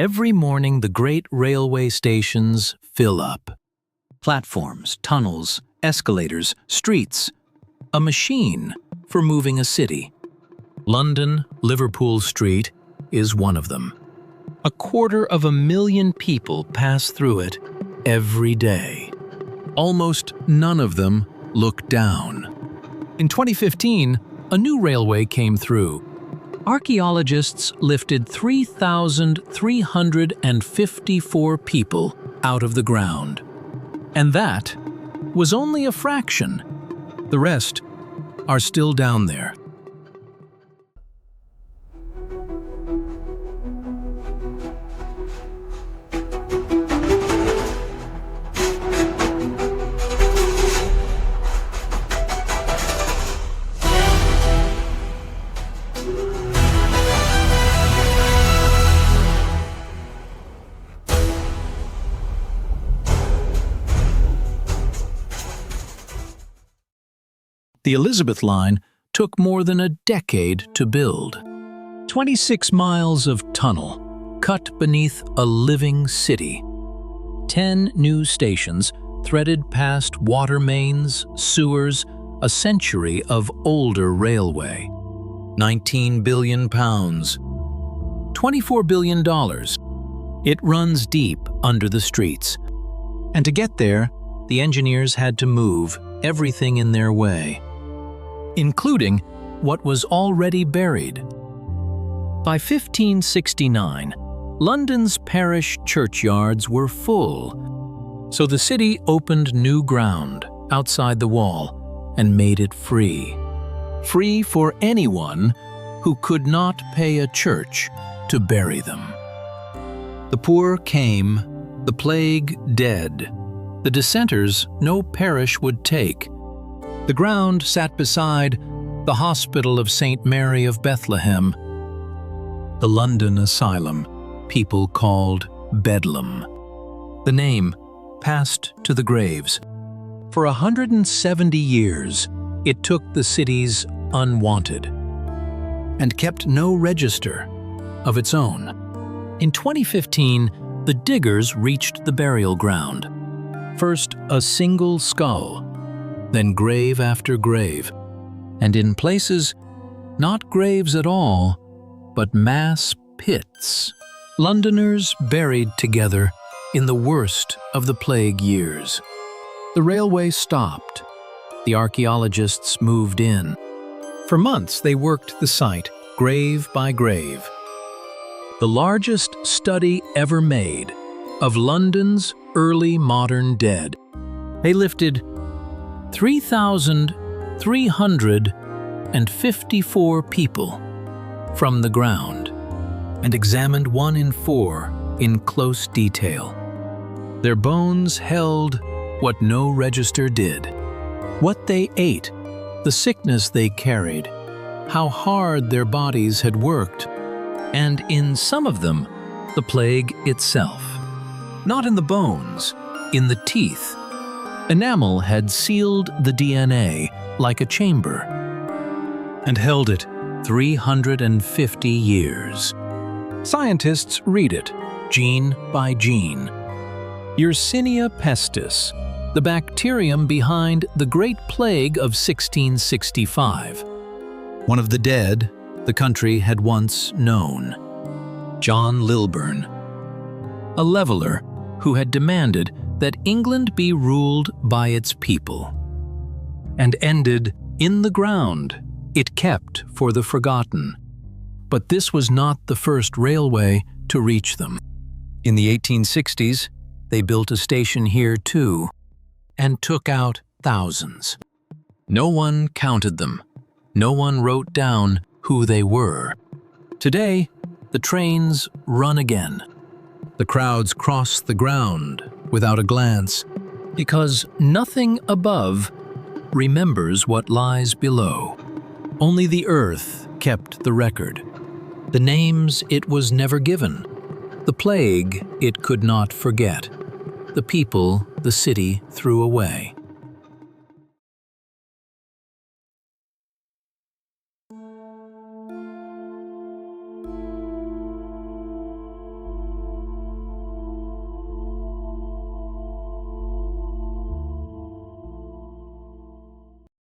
Every morning the great railway stations fill up. Platforms, tunnels, escalators, streets. A machine for moving a city. London, Liverpool Street is one of them. 250,000 people pass through it every day. Almost none of them look down. In 2015, a new railway came through. Archaeologists lifted 3,354 people out of the ground. And that was only a fraction. The rest are still down there. The Elizabeth Line took more than a decade to build. 26 miles of tunnel cut beneath a living city. 10 new stations threaded past water mains, sewers, a century of older railway. £19 billion. $24 billion. It runs deep under the streets. And to get there, the engineers had to move everything in their way, including what was already buried. By 1569, London's parish churchyards were full, so the city opened new ground outside the wall and made it free. Free for anyone who could not pay a church to bury them. The poor came, the plague dead, the dissenters no parish would take. The ground sat beside the Hospital of St. Mary of Bethlehem, the London asylum people called Bedlam. The name passed to the graves. For 170 years, it took the city's unwanted and kept no register of its own. In 2015, the diggers reached the burial ground. First, a single skull, then grave after grave, and in places, not graves at all, but mass pits. Londoners buried together in the worst of the plague years. The railway stopped. The archaeologists moved in. For months, they worked the site, grave by grave. The largest study ever made of London's early modern dead. They lifted 3,354 people from the ground and examined 1 in 4 in close detail. Their bones held what no register did. What they ate, the sickness they carried, how hard their bodies had worked, and in some of them, the plague itself. Not in the bones, in the teeth. Enamel had sealed the DNA like a chamber and held it 350 years. Scientists read it, gene by gene. Yersinia pestis, the bacterium behind the Great Plague of 1665. One of the dead the country had once known. John Lilburne, a leveller who had demanded that England be ruled by its people, and ended in the ground it kept for the forgotten. But this was not the first railway to reach them. In the 1860s, they built a station here too, and took out thousands. No one counted them. No one wrote down who they were. Today, the trains run again. The crowds cross the ground without a glance, because nothing above remembers what lies below. Only the earth kept the record. The names it was never given. The plague it could not forget. The people the city threw away.